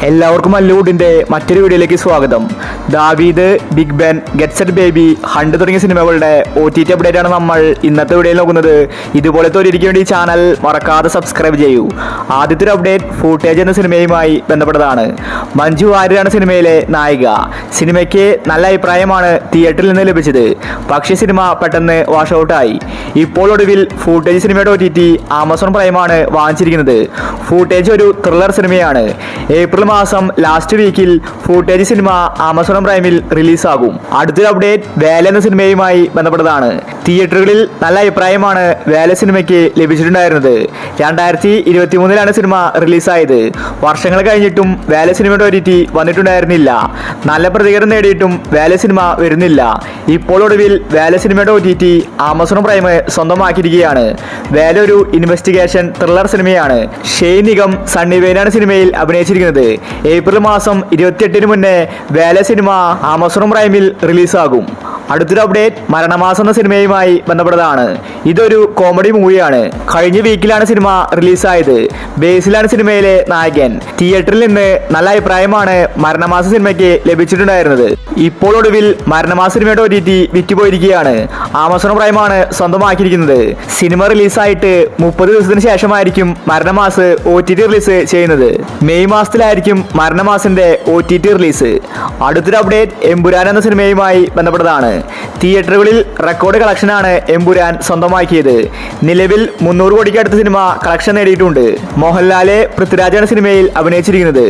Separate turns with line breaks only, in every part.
എല്ലാവർക്കും മല്ലൂഡിന്റെ മറ്റൊരു വീഡിയോയിലേക്ക് സ്വാഗതം. Daveed, Big Ben, get set baby, hunt തുടങ്ങിയ സിനിമകളുടെ OTT അപ്ഡേറ്റ് ആണ് നമ്മൾ ഇന്നത്തെ വീഡിയോയിൽ നോക്കുന്നത്. ഇതുപോലത്തെ ഒരു വേണ്ടി ഈ ചാനൽ മറക്കാതെ സബ്സ്ക്രൈബ് ചെയ്യൂ. ആദ്യത്തെ ഒരു അപ്ഡേറ്റ് ഫൂട്ടേജ് എന്ന സിനിമയുമായി ബന്ധപ്പെട്ടതാണ്. മഞ്ജു വാര്യരാണ് സിനിമയിലെ നായിക. സിനിമയ്ക്ക് നല്ല അഭിപ്രായമാണ് തിയേറ്ററിൽ നിന്ന് ലഭിച്ചത്. പക്ഷേ സിനിമ പെട്ടെന്ന് വാഷ് ഔട്ടായി. ഇപ്പോൾ ഒടുവിൽ ഫൂട്ടേജ് സിനിമയുടെ OTT ആമസോൺ പ്രൈമാണ് വാങ്ങിച്ചിരിക്കുന്നത്. ഫൂട്ടേജ് ഒരു ത്രില്ലർ സിനിമയാണ്. ഏപ്രിൽ മാസം ലാസ്റ്റ് വീക്കിൽ ഫൂട്ടേജ് സിനിമ ആമസോൺ പ്രൈമിൽ റിലീസാകും. അടുത്തൊരു അപ്ഡേറ്റ് വേല എന്ന സിനിമയുമായി ബന്ധപ്പെട്ടതാണ്. തിയേറ്ററുകളിൽ നല്ല അഭിപ്രായമാണ് വേല സിനിമയ്ക്ക് ലഭിച്ചിട്ടുണ്ടായിരുന്നത്. 2023 സിനിമ റിലീസായത്. വർഷങ്ങൾ കഴിഞ്ഞിട്ടും വേല സിനിമയുടെ OTT വന്നിട്ടുണ്ടായിരുന്നില്ല. നല്ല പ്രതികരണം നേടിയിട്ടും വേല സിനിമ വരുന്നില്ല. ഇപ്പോൾ ഒടുവിൽ വേല സിനിമയുടെ OTT ആമസോൺ പ്രൈം സ്വന്തമാക്കിയിരിക്കുകയാണ്. വേല ഒരു ഇൻവെസ്റ്റിഗേഷൻ ത്രില്ലർ സിനിമയാണ്. ഷെയ്ൻ നിഗം, സണ്ണി വെയിനാണ് സിനിമയിൽ അഭിനയിച്ചിരിക്കുന്നത്. ഏപ്രിൽ മാസം 28 മുന്നേ വേല സിനിമ ആമസോൺ പ്രൈമിൽ റിലീസാകും. അടുത്തൊരു അപ്ഡേറ്റ് മരണമാസം എന്ന സിനിമയുമായി ബന്ധപ്പെട്ടതാണ്. ഇതൊരു കോമഡി മൂവിയാണ്. കഴിഞ്ഞ വീക്കിലാണ് സിനിമ റിലീസായത്. ബേസിലാണ് സിനിമയിലെ നായകൻ. തിയേറ്ററിൽ നിന്ന് നല്ല അഭിപ്രായമാണ് മരണമാസ സിനിമയ്ക്ക് ലഭിച്ചിട്ടുണ്ടായിരുന്നത്. ഇപ്പോൾ ഒടുവിൽ മരണമാസ സിനിമയുടെ OTT വിറ്റുപോയിരിക്കുകയാണ്. ആമസോൺ പ്രൈമാണ് സ്വന്തമാക്കിയിരിക്കുന്നത്. സിനിമ റിലീസായിട്ട് 30 ദിവസത്തിന് ശേഷമായിരിക്കും മരണമാസ് OTT റിലീസ് ചെയ്യുന്നത്. മെയ് മാസത്തിലായിരിക്കും മരണമാസിന്റെ OTT റിലീസ്. അടുത്തൊരു അപ്ഡേറ്റ് എമ്പുരാൻ എന്ന സിനിമയുമായി ബന്ധപ്പെട്ടതാണ്. തിയേറ്ററുകളിൽ റെക്കോർഡ് കളക്ഷനാണ് എമ്പുരാൻ സ്വന്തമാക്കിയത്. നിലവിൽ 300 കോടിക്ക് അടുത്ത സിനിമ കളക്ഷൻ നേടിയിട്ടുണ്ട്. മോഹൻലാല്, പൃഥ്വിരാജാണ് സിനിമയിൽ അഭിനയിച്ചിരിക്കുന്നത്.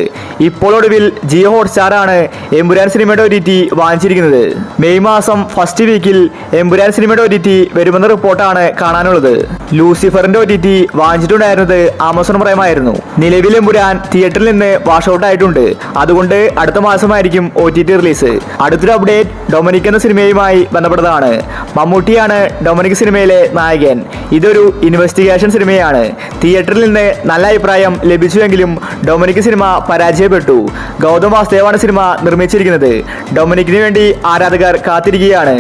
ഇപ്പോൾ ഒടുവിൽ ജിയോ ഹോട്ട്സ്റ്റാർ ആണ് എമ്പുരാൻ സിനിമയുടെ OTT വാങ്ങിച്ചിരിക്കുന്നത്. മെയ് മാസം ഫസ്റ്റ് വീക്കിൽ എമ്പുരാൻ സിനിമയുടെ OTT വരുമെന്ന റിപ്പോർട്ടാണ് കാണാനുള്ളത്. ലൂസിഫറിന്റെ OTT വാങ്ങിച്ചിട്ടുണ്ടായിരുന്നത് ആമസോൺ പ്രൈം ആയിരുന്നു. നിലവിൽ എമ്പുരാൻ തിയേറ്ററിൽ നിന്ന് വാഷ് ഔട്ട് ആയിട്ടുണ്ട്. അതുകൊണ്ട് അടുത്ത മാസമായിരിക്കും OTT റിലീസ്. അടുത്തൊരു അപ്ഡേറ്റ് ഡൊമിനിക് എന്ന സിനിമയുമായി ബന്ധപ്പെട്ടതാണ്. മമ്മൂട്ടിയാണ് ഡൊമിനിക് സിനിമയിലെ നായകൻ. ഇതൊരു ഇൻവെസ്റ്റിഗേഷൻ സിനിമയാണ്. തിയേറ്ററിൽ നിന്ന് നല്ല അഭിപ്രായം ലഭിച്ചുവെങ്കിലും ഡൊമിനിക് സിനിമ പരാജയപ്പെട്ടു. ഗൗതം വാസുദേവാണ് സിനിമ നിർമ്മിച്ചിരിക്കുന്നത്. ഡൊമിനിക്കിന് വേണ്ടി ആരാധകർ കാത്തിരിക്കുകയാണ്.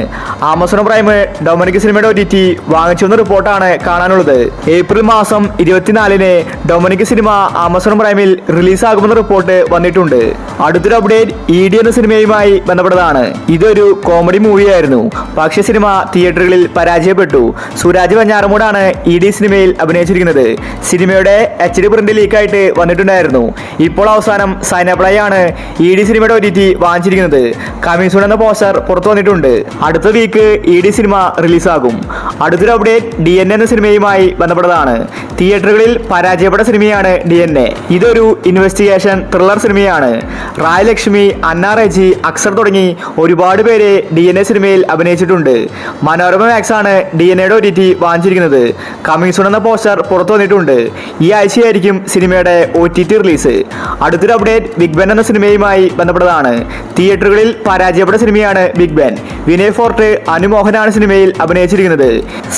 ആമസോൺ പ്രൈം ഡൊമിനിക് സിനിമയുടെ OTT വാങ്ങിച്ചുവെന്ന റിപ്പോർട്ടാണ് കാണാനുള്ളത്. ഏപ്രിൽ മാസം 24 ഡൊമിനിക് സിനിമ ആമസോൺ പ്രൈമിൽ റിലീസാകുമെന്ന റിപ്പോർട്ട് വന്നിട്ടുണ്ട്. അടുത്തൊരു അപ്ഡേറ്റ് ED എന്ന സിനിമയുമായി ബന്ധപ്പെട്ടതാണ്. ഇതൊരു കോമഡി മൂവിയായിരുന്നു. പക്ഷേ സിനിമ തിയേറ്ററുകളിൽ പരാജയപ്പെട്ടു. സുരാജ് വെഞ്ഞാറമൂടാണ് ED സിനിമയിൽ അഭിനയിച്ചിരിക്കുന്നത്. സിനിമയുടെ HD പ്രിന്റ് ലീക്കായിട്ട് വന്നിട്ടുണ്ടായിരുന്നു. ഇപ്പോൾ അവസാനം സൈനപ്ലൈ ആണ് ED സിനിമയുടെ OTT വാങ്ങിച്ചിരിക്കുന്നത്. കമ്മിങ് സൂൺ എന്ന പോസ്റ്റർ പുറത്തു വന്നിട്ടുണ്ട്. അടുത്ത വീക്ക് ED സിനിമ റിലീസാകും. അടുത്തൊരു അപ്ഡേറ്റ് DNA എന്ന സിനിമയുമായി ബന്ധപ്പെട്ടതാണ്. തിയേറ്ററുകളിൽ പരാജയപ്പെട്ട സിനിമയാണ് DNA. ഇതൊരു ഇൻവെസ്റ്റിഗേഷൻ ത്രില്ലർ സിനിമയാണ്. റായ് ലക്ഷ്മി, അന്ന റെജി, അക്സർ തുടങ്ങി ഒരുപാട് പേര് DNA സിനിമയിൽ അഭിനയിച്ചിട്ടുണ്ട്. മനോരമ മാക്സ് ആണ് DNAയുടെ OTT വാങ്ങിച്ചിരിക്കുന്നത്. കമ്മിങ് സൂൺ എന്ന പോസ്റ്റർ പുറത്തു വന്നിട്ടുണ്ട്. ഈ ആഴ്ചയായിരിക്കും സിനിമയുടെ OTT റിലീസ്. അടുത്തൊരു അപ്ഡേറ്റ് ബിഗ് ബെൻ എന്ന സിനിമയുമായി ബന്ധപ്പെട്ടതാണ്. തിയേറ്ററുകളിൽ പരാജയപ്പെട്ട സിനിമയാണ് ബിഗ് ബെൻ. വിനയ് ഫോർട്ട്, അനുമോഹനാണ് സിനിമയിൽ അഭിനയിച്ചിരിക്കുന്നത്.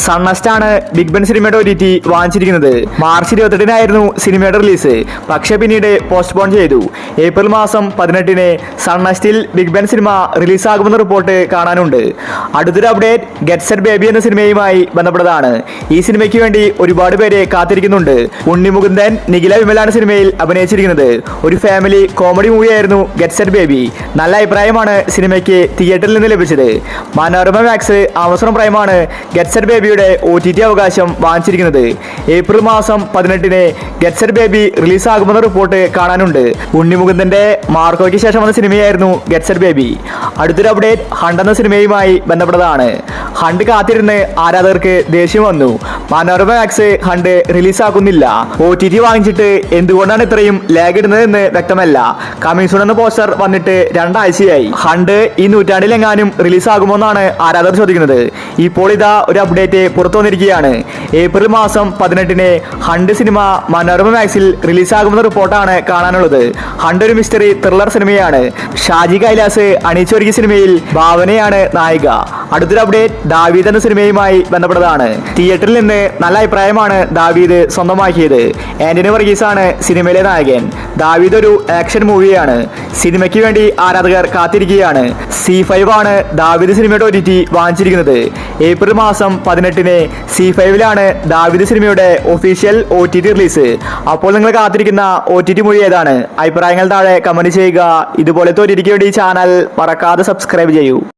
സൺനെസ്റ്റ് ആണ് ബിഗ് ബെൻ സിനിമയുടെ OTT വാങ്ങിച്ചിരിക്കുന്നത്. മാർച്ച് 28 സിനിമയുടെ റിലീസ്. പക്ഷേ പിന്നീട് പോസ്റ്റ്പോൺ ചെയ്തു. ഏപ്രിൽ മാസം 18 സൺനെസ്റ്റിൽ ബിഗ് ബെൻ സിനിമ റിലീസാകുമെന്ന റിപ്പോർട്ട് കാണാനുണ്ട്. അടുത്തൊരു അപ്ഡേറ്റ് ഗെറ്റ് സെറ്റ് ബേബി എന്ന സിനിമയുമായി ബന്ധപ്പെട്ടതാണ്. ഈ സിനിമയ്ക്ക് വേണ്ടി ഒരുപാട് പേര് കാത്തിരിക്കുന്നുണ്ട്. ഉണ്ണിമുകുന്ദൻ, നിഖില വിമലാണ് സിനിമയിൽ അഭിനയിച്ചിരിക്കുന്നത്. ഒരു ഫാമിലി കോമഡി മൂവിയായിരുന്നു ഗെറ്റ് സെറ്റ് ബേബി. നല്ല അഭിപ്രായമാണ് സിനിമയ്ക്ക് തിയേറ്ററിൽ നിന്ന് ലഭിച്ചത്. മനോരമ മാക്സ്, ആമസോൺ പ്രൈമാണ് ഗെറ്റ് സെറ്റ് ബേബിയുടെ OTT അവകാശം വാങ്ങിച്ചിരിക്കുന്നത്. ഏപ്രിൽ മാസം 18 ഗെറ്റ് സെറ്റ് ബേബി റിലീസാകുമെന്ന റിപ്പോർട്ട് കാണാനുണ്ട്. ഉണ്ണിമുകുന്ദന്റെ മാർക്കോയ്ക്ക് ശേഷം വന്ന സിനിമയായിരുന്നു ഗെറ്റ് സെറ്റ് ബേബി. അടുത്തൊരു അപ്ഡേറ്റ് ഹണ്ട് എന്ന സിനിമയുമായി ബന്ധപ്പെട്ടതാണ്. ഹണ്ട് കാത്തിരുന്ന് ആരാധകർക്ക് ദേഷ്യം വന്നു. മനോരമ മാക്സ് ഹണ്ട് റിലീസാക്കുന്നില്ല. OTT വാങ്ങിച്ചിട്ട് എന്തുകൊണ്ടാണ് ഇത്രയും ലാഗ് ഇടുന്നതെന്ന് വ്യക്തമല്ല. കമ്മിങ് സൂൺ എന്ന പോസ്റ്റർ വന്നിട്ട് 2 ആഴ്ചയായി. ഹണ്ട് ഈ നൂറ്റാണ്ടിലെങ്ങാനും റിലീസാകുമോ എന്നാണ് ആരാധകർ ചോദിക്കുന്നത്. ഇപ്പോൾ ഇതാ ഒരു അപ്ഡേറ്റ് പുറത്തു വന്നിരിക്കുകയാണ്. ഏപ്രിൽ മാസം 18 ഹണ്ട് സിനിമ മനോരമ മാക്സിൽ റിലീസാകുമെന്ന റിപ്പോർട്ടാണ് കാണാനുള്ളത്. ഹണ്ട് ഒരു മിസ്റ്ററി ത്രില്ലർ സിനിമയാണ്. ഷാജി കൈലാസ് അണിയിച്ചൊരുക്കിയ സിനിമയിൽ ഭാവനയാണ് ആണ് നായിക. അടുത്തൊരു അപ്ഡേറ്റ് ദാവീദ് എന്ന സിനിമയുമായി ബന്ധപ്പെട്ടതാണ്. തിയേറ്ററിൽ നിന്ന് നല്ല അഭിപ്രായമാണ് ദാവീദ് സ്വന്തമാക്കിയത്. ആന്റണി വർഗീസ് ആണ് സിനിമയിലെ നായകൻ. ദാവീദ് ഒരു ആക്ഷൻ മൂവിയാണ്. സിനിമയ്ക്ക് വേണ്ടി ആരാധകർ കാത്തിരിക്കുകയാണ്. C5 ആണ് ദാവീദ് സിനിമയുടെ OTT വാങ്ങിച്ചിരിക്കുന്നത്. ഏപ്രിൽ മാസം 18-ന് C5-ലാണ് ദാവീദ് സിനിമയുടെ ഒഫീഷ്യൽ OTT റിലീസ്. അപ്പോൾ നിങ്ങൾ കാത്തിരിക്കുന്ന OTT മൂവി ഏതാണ്? അഭിപ്രായങ്ങൾ താഴെ കമന്റ് ചെയ്യുക. ഇതുപോലത്തെ OTTക്ക് വേണ്ടി ചാനൽ മറക്കാതെ സബ്സ്ക്രൈബ് ചെയ്യൂ.